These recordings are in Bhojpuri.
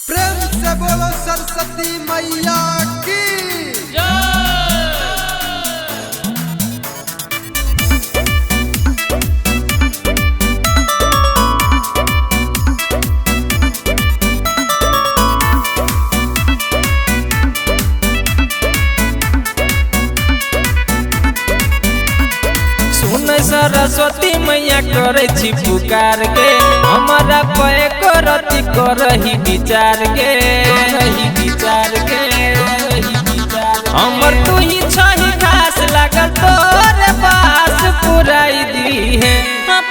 प्रेम से बोलो सरस्वती मैया की सरस्वती मैया करे छी पुकार के हमारा पे करती करही विचार के हमर तू ही छही खास लागल तोरे पास पुराई दी है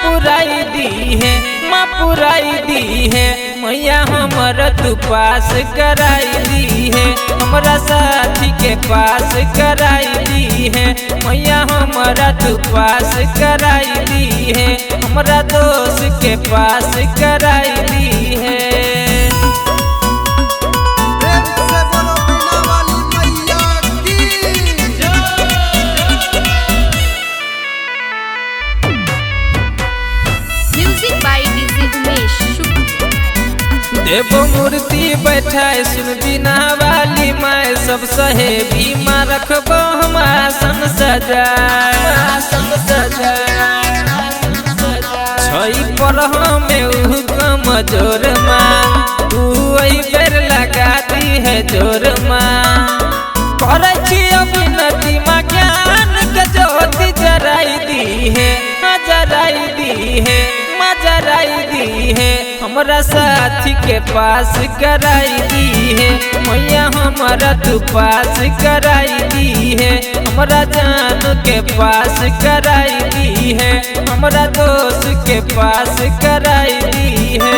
पुराई दी है माँ पुराई दी है मैया हमर तू पास कराई दी है हमरा साथी के पास कराई दी है मैया हमारा तू पास कराई दी है हमरा दोस्त के पास कराई दी है। प्रेम से बोलो बिना वाली मैया की म्यूजिक बाय डीजे उमेश। देव मूर्ति बैठाए सुन बिना वाली माए सब सहे बीमा रखबो हम आसन सजाए छई पर हमें कमजोर माँ तू वही बेर लगा दी है जोर माँ करे छी अभिनति माँ ज्ञान के ज्योति जराई दी है जराई दी है जराई दी है हमरा साथी के पास कराई दी है मैया हमारा तू पास कराई दी है हमरा जान के पास कराई दी है हमरा दोस्त के पास कराई दी है।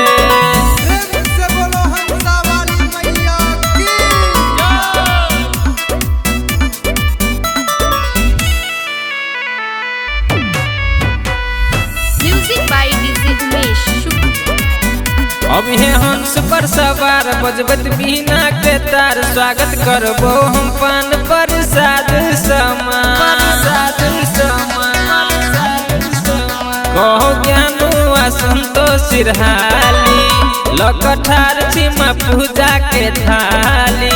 प्रेम से बोलो हंसा वाली मैया की म्यूजिक बाय डीजे उमेश। अब है हंस पर सवार बजबत बिना के तार स्वागत करबो हम पान प्रसाद कहो ज्ञानु संतोष सिरहाली लकठार छी माँ पूजा के थाली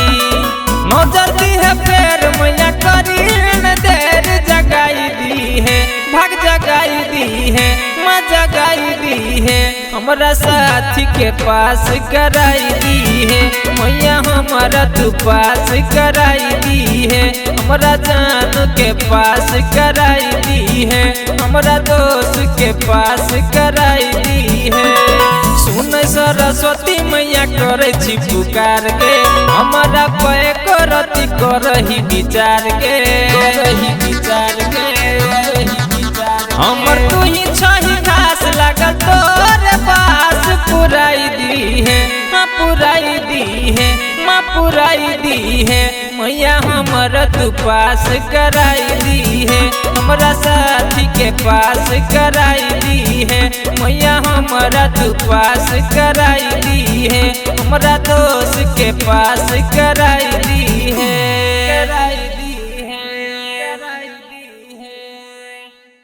नजर दी है फेर मैया करी न देर जगाई दी है भाग जगाई दी है माँ जगाई दी है हमरा साथी के पास कराई दी है मैया हमारा तू पास कराई दी है हमरा जान के पास कराई दी है हमरा दोस्त के पास कराई दी है। सुन सरस्वती मैया करे छी पुकार के हमारा पे करती करही विचार के हमर तू ही छही खास लागल तोरे पास पुराई दी है पुराई दी है माँ पुराई दी है मैया हमर तू पास कराई दी है हमरा साथी के पास कराई दी है मैया हमारा तू पास कराई दी है हमरा दोस्त के पास कराई दी है।